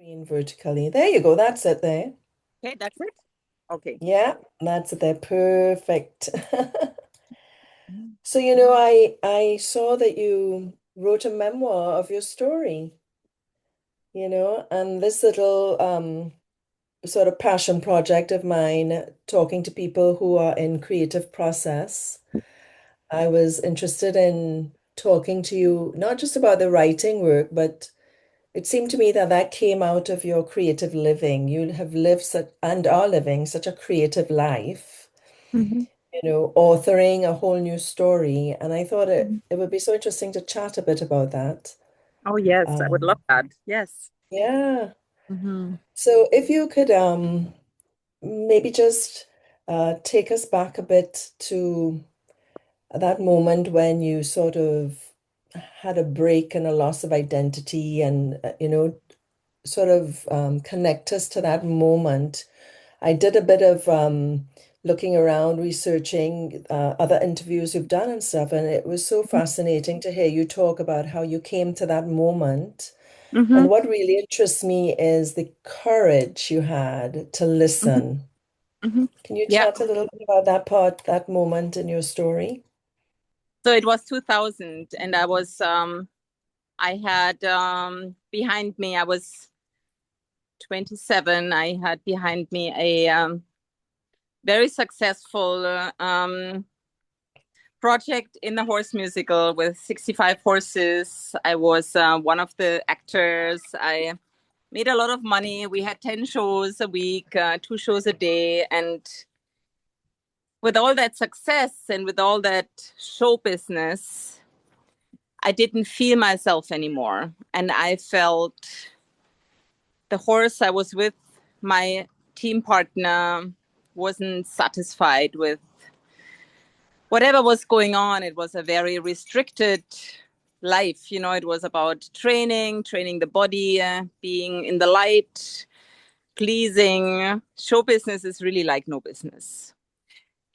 Screen vertically. There you go. That's it there. Okay, that's it. Okay. Yeah, that's it there. Perfect. Mm. So, I saw that you wrote a memoir of your story, and this little sort of passion project of mine, talking to people who are in creative process. I was interested in talking to you not just about the writing work, but it seemed to me that that came out of your creative living. You have lived such and are living such a creative life, Mhm. authoring a whole new story. And I thought it, Mhm. it would be so interesting to chat a bit about that. Oh, yes, I would love Um, that. Yes. yeah. Hmm. So if you could maybe just take us back a bit to that moment when you sort of had a break and a loss of identity and, sort of connect us to that moment. I did a bit of looking around, researching other interviews you've done and stuff, and it was so fascinating to hear you talk about how you came to that moment. Hmm. And what really interests me is the courage you had to Hmm. listen. Hmm. Can you Yeah. chat a little bit about that part, that moment in your story? So it was 2000, and I had behind me, I was 27. I had behind me a very successful project in the horse musical with 65 horses. I was one of the actors. I made a lot of money. We had 10 shows a week, 2 shows a day. And with all that success and with all that show business, I didn't feel myself anymore. And I felt the horse I was with, my team partner, wasn't satisfied with whatever was going on. It was a very restricted life. It was about training the body, being in the light, pleasing. Show business is really like no business.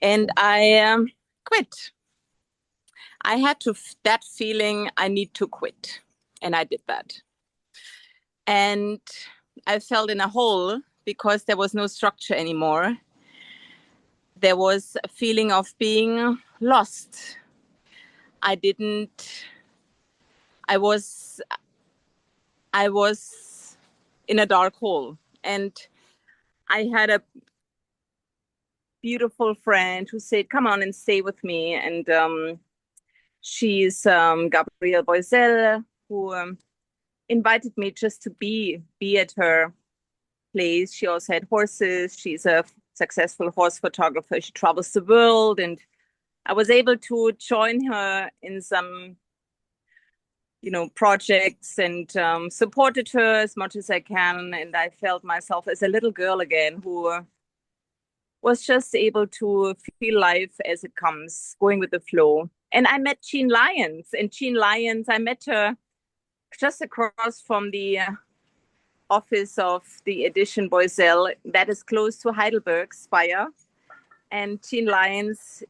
And I quit. I had that feeling I need to quit. And I did that. And I felt in a hole because there was no structure anymore. There was a feeling of being lost. I didn't, I was, I was in a dark hole. And I had a beautiful friend who said, "Come on and stay with me." And she's Gabrielle Boisel, who invited me just to be at her place. She also had horses. She's a successful horse photographer. She travels the world, and I was able to join her in some, projects and supported her as much as I can. And I felt myself as a little girl again who was just able to feel life as it comes, going with the flow. And I met Jean Lyons, and Jean Lyons, I met her just across from the office of the edition Boisel that is close to Heidelberg, Speyer. And Jean Lyons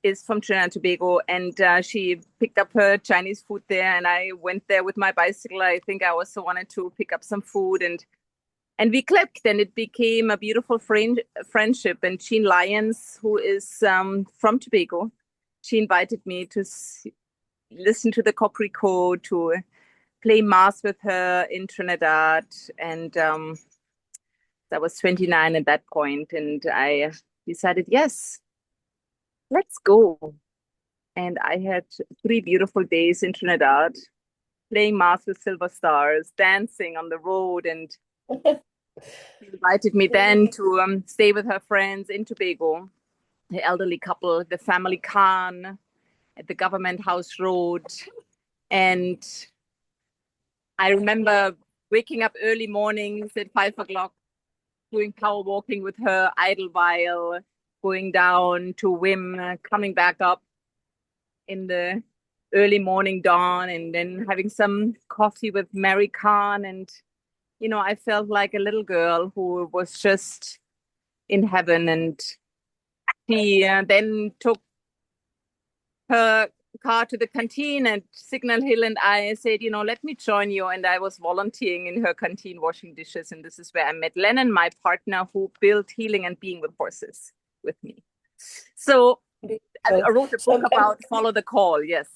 is from Trinidad and Tobago, and she picked up her Chinese food there, and I went there with my bicycle. I think I also wanted to pick up some food, and we clicked, and it became a beautiful friendship. And Jean Lyons, who is from Tobago, she invited me to listen to the Coprico, to play mass with her in Trinidad. And I was 29 at that point, and I decided, yes, let's go. And I had 3 beautiful days in Trinidad, playing mass with silver stars, dancing on the road, and she invited me then to stay with her friends in Tobago, the elderly couple, the family Khan at the Government House Road. And I remember waking up early mornings at 5 o'clock, doing power walking with her, Idlewild, going down to Wim, coming back up in the early morning dawn, and then having some coffee with Mary Khan. And, I felt like a little girl who was just in heaven. And she then took her car to the canteen at Signal Hill, and I said, let me join you. And I was volunteering in her canteen washing dishes. And this is where I met Lennon, my partner, who built Healing and Being with Horses with me. So I Beautiful. wrote a book So about Follow the Call. Yes.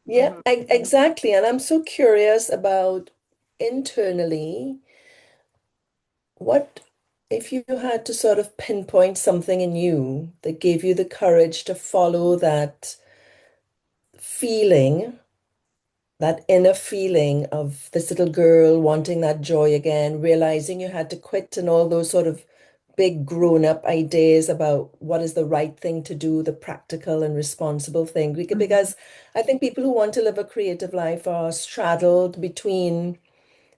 yeah, exactly. And I'm so curious about internally, what if you had to sort of pinpoint something in you that gave you the courage to follow that feeling, that inner feeling of this little girl wanting that joy again, realizing you had to quit and all those sort of big grown-up ideas about what is the right thing to do, the practical and responsible thing. Because I think people who want to live a creative life are straddled between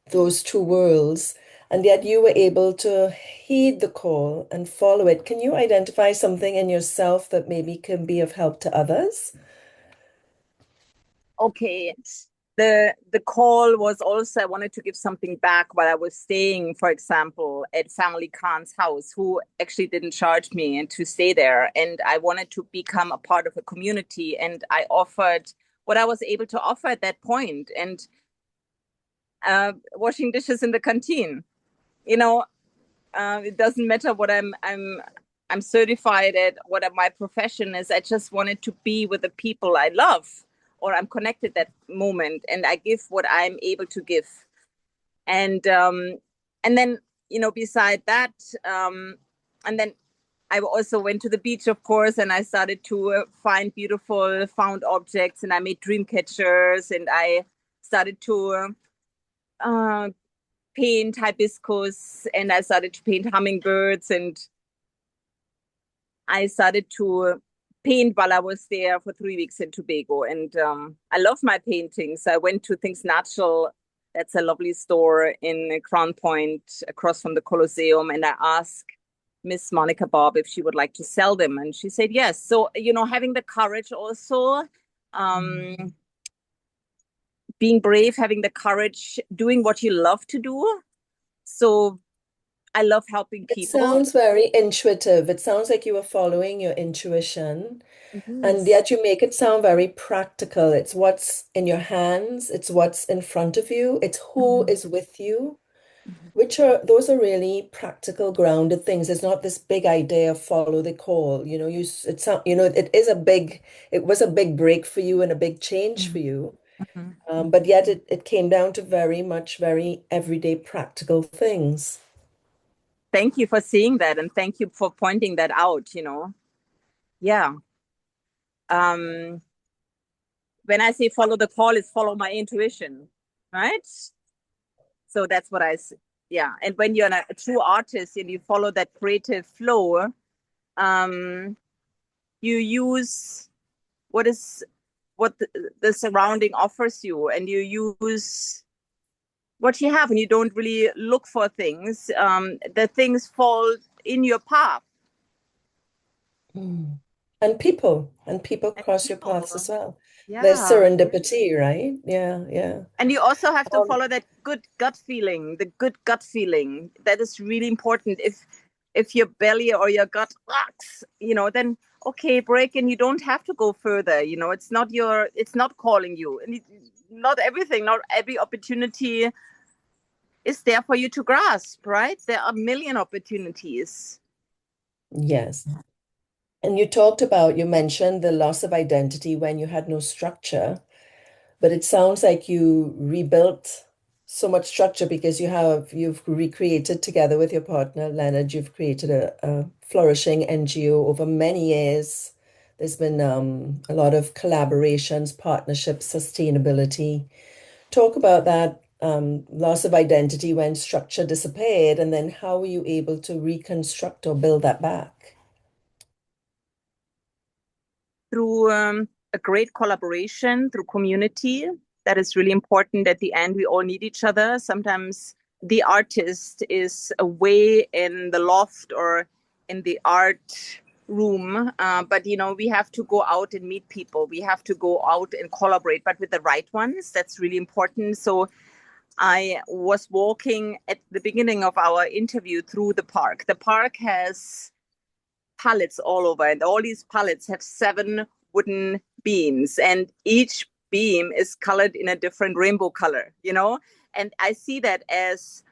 those two worlds, and yet you were able to heed the call and follow it. Can you identify something in yourself that maybe can be of help to others? Okay. The call was also I wanted to give something back while I was staying, for example, at Family Khan's house, who actually didn't charge me and to stay there. And I wanted to become a part of a community. And I offered what I was able to offer at that point, and washing dishes in the canteen. You know, it doesn't matter what I'm certified at, what my profession is. I just wanted to be with the people I love, or I'm connected that moment, and I give what I'm able to give. And then beside that, and then I also went to the beach, of course, and I started to find beautiful found objects, and I made dream catchers, and I started to uh, paint hibiscus, and I started to paint hummingbirds, and I started to paint while I was there for 3 weeks in Tobago. And I love my paintings. I went to Things Natural. That's a lovely store in Crown Point across from the Colosseum. And I asked Miss Monica Bob if she would like to sell them. And she said yes. So, having the courage also, um, being brave, having the courage, doing what you love to do. So I love helping It people. sounds very intuitive. It sounds like you were following your intuition, and Yes. yet you make it sound very practical. It's what's in your hands, it's what's in front of you, it's who Mhm. is with you, Mhm. which are those are really practical, grounded things. It's not this big idea of follow the call. It was a big break for you and a big change for Mhm. you. Mhm. But yet it came down to very everyday practical things. Thank you for seeing that, and thank you for pointing that out. Yeah. Um, when I say follow the call, it's follow my intuition, right? So that's what yeah. And when you're a true artist and you follow that creative flow, um, you use what is what the surrounding offers you, and you use what you have, and you don't really look for things. The things fall in your path. Mm. And people And cross your paths people, as well. There's yeah. serendipity, right? Yeah, yeah. And you also have to Um, follow that good gut feeling, the good gut feeling. That is really important. If your belly or your gut rocks, then okay, break, and you don't have to go further. It's not calling you. And not everything, not every opportunity is there for you to grasp, right? There are a million opportunities. yes. And you mentioned the loss of identity when you had no structure, but it sounds like you rebuilt so much structure because you've recreated together with your partner, Leonard, you've created a flourishing NGO over many years. There's been a lot of collaborations, partnerships, sustainability. Talk about that loss of identity when structure disappeared, and then how were you able to reconstruct or build that back? Through a great collaboration, through community. That is really important. At the end, we all need each other. Sometimes the artist is away in the loft or in the art room, but we have to go out and meet people. We have to go out and collaborate, but with the right ones. That's really important. So I was walking at the beginning of our interview through the park. The park has pallets all over, and all these pallets have 7 wooden beams, and each beam is colored in a different rainbow color, and I see that as,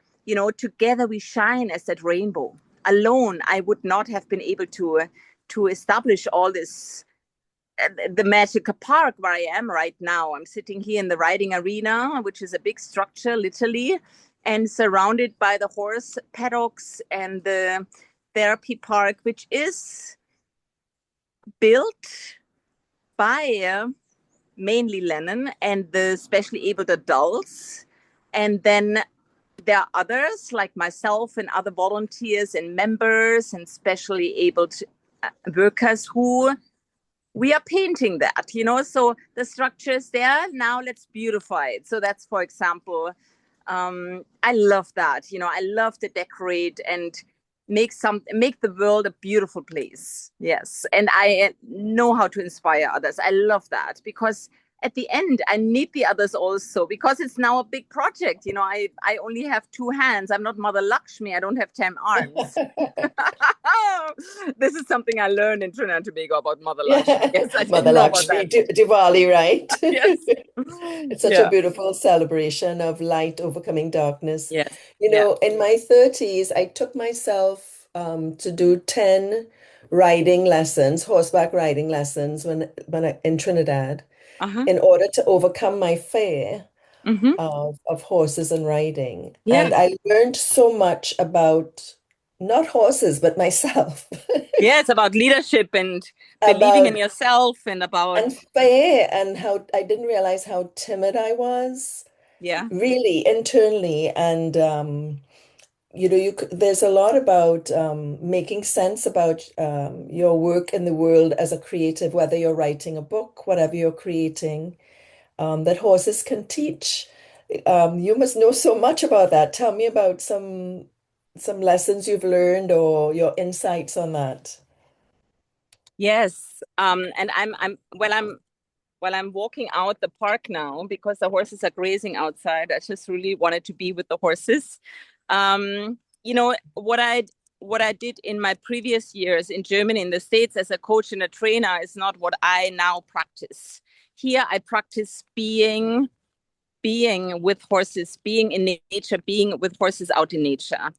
together we shine as that rainbow. Alone I would not have been able to establish all this, the magical park where I am right now. I'm sitting here in the riding arena, which is a big structure, literally, and surrounded by the horse paddocks and the therapy park, which is built by mainly Lennon and the specially abled adults. And then there are others like myself and other volunteers and members and specially abled workers who we are painting that, so the structure is there. Now let's beautify it. So that's, for example, I love that. I love to decorate and make the world a beautiful place. Yes. And I know how to inspire others. I love that, because at the end, I need the others also, because it's now a big project. I only have two hands. I'm not Mother Lakshmi. I don't have 10 arms. This is something I learned in Trinidad and Tobago about Mother Lakshmi. Yeah, Yes, I Mother didn't know about Lakshmi, that. Diwali, right? Yes. It's such a Yeah. beautiful celebration of light overcoming darkness. Yes. Yeah. In my 30s, I took myself to do 10 riding lessons, horseback riding lessons in Trinidad, Uh-huh. in order to overcome my fear Mm-hmm. of horses and riding. Yeah. And I learned so much about not horses, but myself. Yeah, it's about leadership and believing in About yourself and about, and fear, and how I didn't realize how timid I was, yeah. really internally. And there's a lot about making sense about your work in the world as a creative, whether you're writing a book, whatever you're creating, that horses can teach. You must know so much about that. Tell me about some lessons you've learned or your insights on that. Yes. And I'm walking out the park now because the horses are grazing outside. I just really wanted to be with the horses. What I did in my previous years in Germany, in the States, as a coach and a trainer is not what I now practice. Here I practice being with horses, being in nature, being with horses out in nature,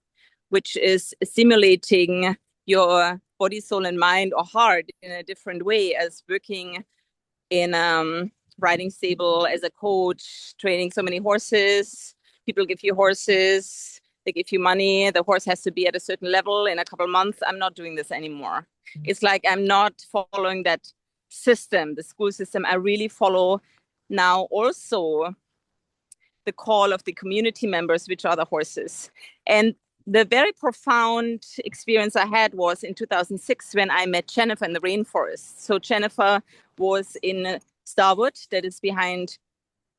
which is simulating your body, soul, and mind or heart in a different way, as working in riding stable as a coach, training so many horses. People give you horses, they give you money. The horse has to be at a certain level in a couple of months. I'm not doing this anymore. It's like I'm not following that system, the school system. I really follow now also the call of the community members, which are the horses. And the very profound experience I had was in 2006 when I met Jennifer in the rainforest. So Jennifer was in Starwood, that is behind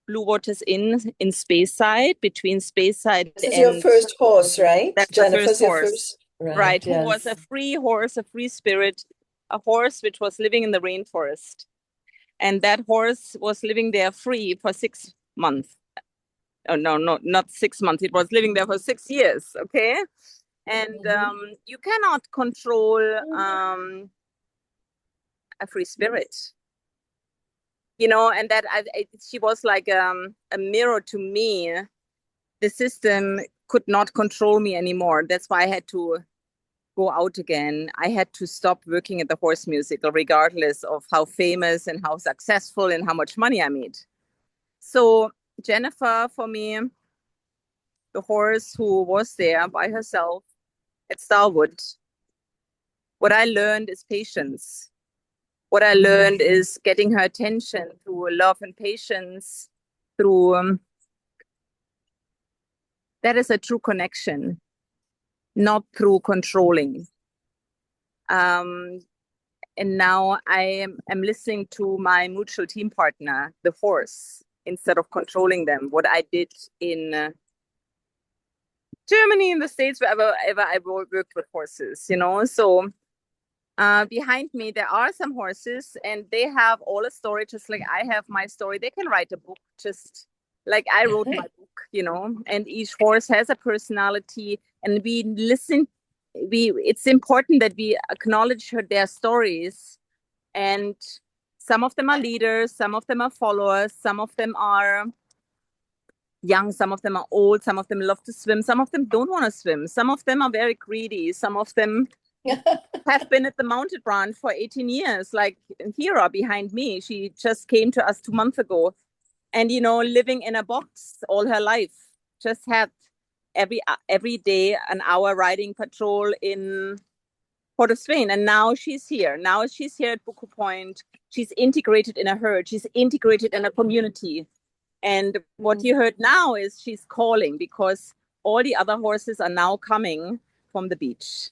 Blue Waters in Speyside, between Speyside This is your and first horse, right? that's the first Jennifer's your horse, first, right? right? Who was a Yes. free horse, a free spirit, a horse which was living in the rainforest. And that horse was living there free for 6 months. Oh, no, not 6 months. It was living there for 6 years. Okay. And you cannot control a free spirit, and that she was like a mirror to me. The system could not control me anymore. That's why I had to go out again. I had to stop working at the horse musical, regardless of how famous and how successful and how much money I made. So Jennifer, for me, the horse who was there by herself at Starwood, what I learned is patience. What I learned is getting her attention through love and patience, through that is a true connection, not through controlling. And now I am listening to my mutual team partner, the horse, instead of controlling them. What I did in Germany, in the States, wherever I worked with horses, So behind me, there are some horses, and they have all a story, just like I have my story. They can write a book, just like I wrote my book, And each horse has a personality, and we listen. It's important that we acknowledge their stories and Some of them are leaders, some of them are followers, some of them are young, some of them are old, some of them love to swim, some of them don't want to swim, some of them are very greedy, some of them have been at the mounted branch for 18 years, like Hira behind me. She just came to us 2 months ago and, living in a box all her life, just had every day an hour riding patrol in Port of Spain. And now she's here. Now she's here at Buccoo Point. She's integrated in a herd. She's integrated in a community. And what you heard now is she's calling because all the other horses are now coming from the beach.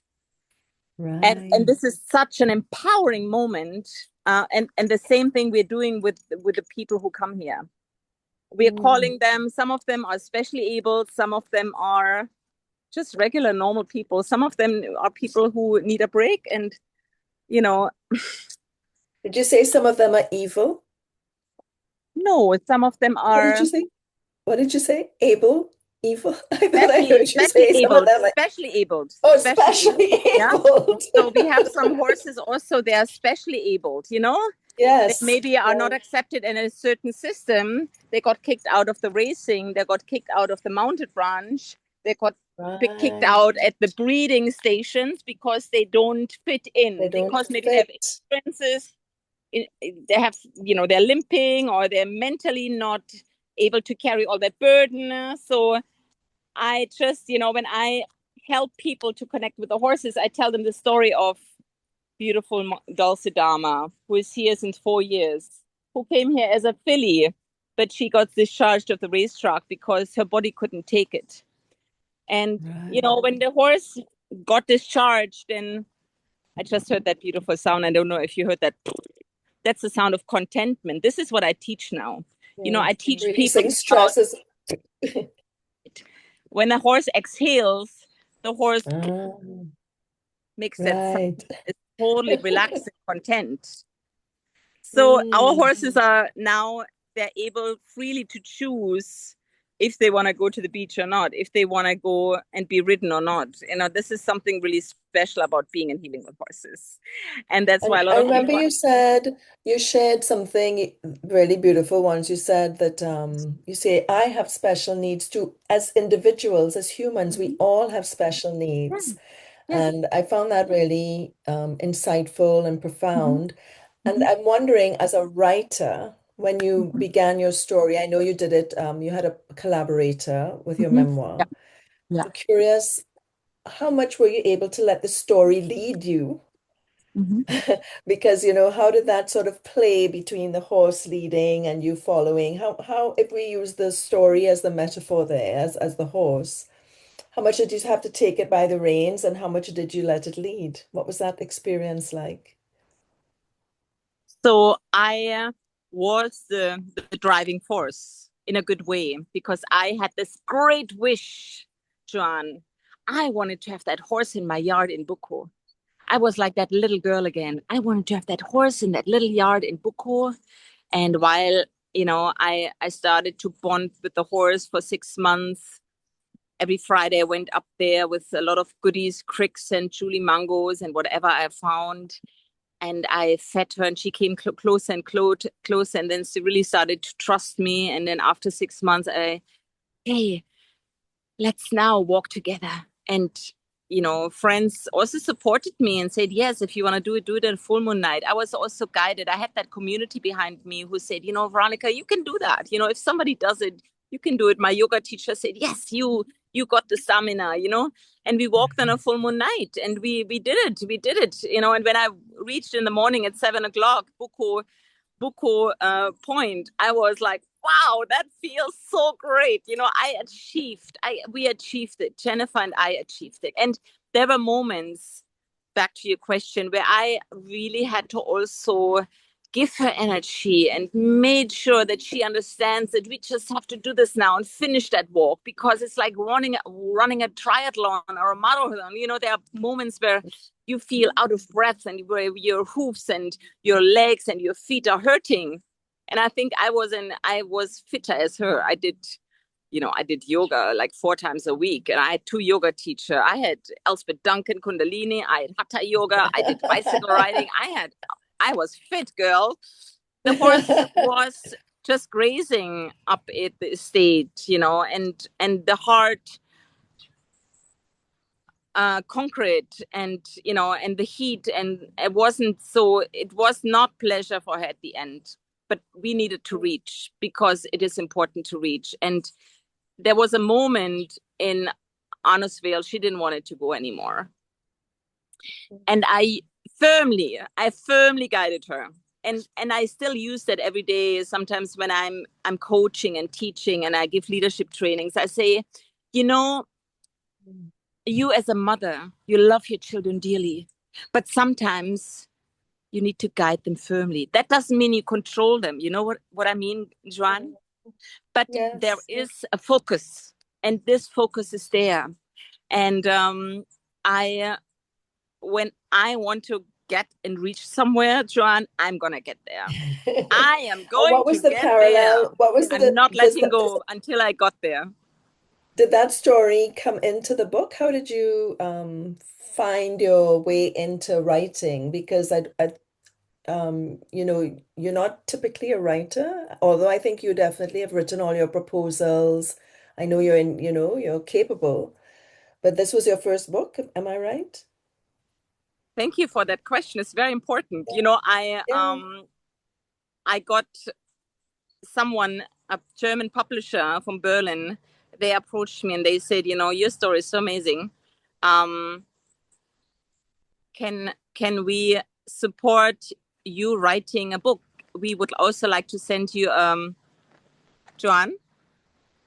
Right. And this is such an empowering moment. And the same thing we're doing with the people who come here. We're calling them, some of them are specially abled, some of them are just regular, normal people. Some of them are people who need a break. And, Did you say some of them are evil? no, some of them What did are you say? What did you say? Able? Evil? I thought I heard you especially say some of abled, them. especially abled, Oh, especially able. especially Yeah. abled. So we have some horses also, they are specially abled, They Yes. maybe are not accepted in a certain system. They got kicked out of the racing. They got kicked out of the mounted branch. They got kicked Right. out at the breeding stations because they don't fit in. They don't Because maybe they have fit. experiences, they have, they're limping or they're mentally not able to carry all that burden. So I just, when I help people to connect with the horses, I tell them the story of beautiful Dulcidama, who is here since 4 years, who came here as a filly, but she got discharged of the racetrack because her body couldn't take it. And, when the horse got discharged, then I just heard that beautiful sound. I don't know if you heard that. That's the sound of contentment. This is what I teach now. I teach people Releasing about stresses. when a horse exhales, the horse Ah, makes that sound. right. It's totally relaxed and content. So our horses are now, they're able freely to choose if they want to go to the beach or not, if they want to go and be ridden or not. This is something really special about being and healing with horses. And that's why a And lot I of remember people. you said you shared something really beautiful once. You said that you say, I have special needs too. As individuals, as humans, we all have special Yeah. needs. Yes. And I found that really insightful and Mm-hmm. profound. And Mm-hmm. I'm wondering, as a writer, when you began your story, I know you did it, you had a collaborator with your Mm-hmm. memoir. Yeah. Yeah. I'm curious, how much were you able to let the story lead you? Mm-hmm. Because, how did that sort of play between the horse leading and you following? How, if we use the story as the metaphor there, as the horse, how much did you have to take it by the reins and how much did you let it lead? What was that experience like? So I was the driving force in a good way because I had this great wish, Joanne. I wanted to have that horse in my yard in Buccoo. I was like that little girl again. I wanted to have that horse in that little yard in Buccoo. And while, I started to bond with the horse for 6 months. Every Friday I went up there with a lot of goodies, cricks and Julie mangoes and whatever I found. And I fed her and she came closer and closer. And then she really started to trust me. And then after 6 months, hey, let's now walk together. And, friends also supported me and said, yes, if you want to do it on full moon night. I was also guided. I had that community behind me who said, Veronika, you can do that. If somebody does it, you can do it. My yoga teacher said, yes, you got the stamina, and we walked on a full moon night and we did it. We did it, and when I reached in the morning at 7 o'clock, Buccoo point, I was like, wow, that feels so great. We achieved it. Jennifer and I achieved it. And there were moments, back to your question, where I really had to also give her energy and made sure that she understands that we just have to do this now and finish that walk because it's like running a triathlon or a marathon. There are moments where you feel out of breath and where your hoofs and your legs and your feet are hurting. And I think I was fitter as her. I did yoga like 4 times a week and I had 2 yoga teachers. I had Elspeth Duncan Kundalini. I had Hatha yoga. I did bicycle riding. I was fit, girl. the horse was just grazing up at the estate, and the hard concrete, and the heat, and it was not pleasure for her at the end. But we needed to reach, because it is important to reach. And there was a moment in Arnosvale, she didn't want it to go anymore. And I firmly guided her. And I still use that every day. Sometimes when I'm coaching and teaching and I give leadership trainings, I say, you know, you as a mother, you love your children dearly, but sometimes you need to guide them firmly. That doesn't mean you control them. You know what I mean, Joanne? But there Yes. is a focus, and this focus is there. And I when I want to get and reach somewhere, Joanne, I'm gonna get there. I am going What to was the get there. parallel? What was I'm the not does letting the go until I got there. did that story come into the book? How did you find your way into writing? Because you're not typically a writer, although I think you definitely have written all your proposals. I know you're capable, but this was your first book, am I right? Thank you for that question. It's very important. Yeah. I got someone, a German publisher from Berlin. They approached me and they said, your story is so amazing. Um, can we support you writing a book? We would also like to send you, Joanne.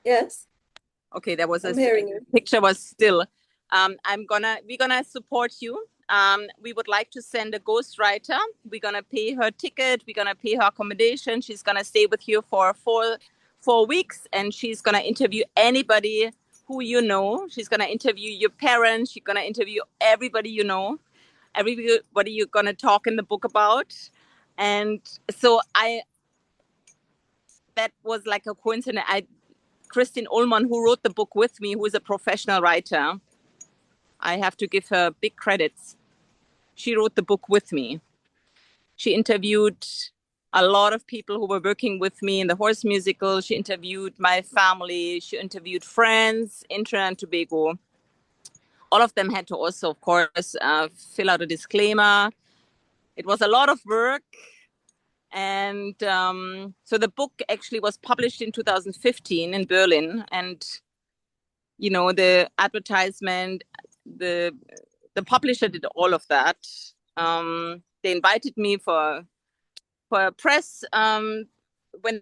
Yes, Okay, there was a I'm hearing you. picture was still. We're gonna support you. We would like to send a ghostwriter. We're gonna pay her ticket. We're gonna pay her accommodation. She's gonna stay with you for four weeks, and she's gonna interview anybody who you know. She's gonna interview your parents. She's gonna interview everybody you know, everybody you're gonna talk in the book about. And so that was like a coincidence. Christine Ullmann, who wrote the book with me, who is a professional writer, I have to give her big credits. She wrote the book with me. She interviewed a lot of people who were working with me in the horse musical. She interviewed my family. She interviewed friends in Trinidad and Tobago. All of them had to also, of course, fill out a disclaimer. It was a lot of work. And so the book actually was published in 2015 in Berlin. And the advertisement, the the publisher did all of that. They invited me for a press when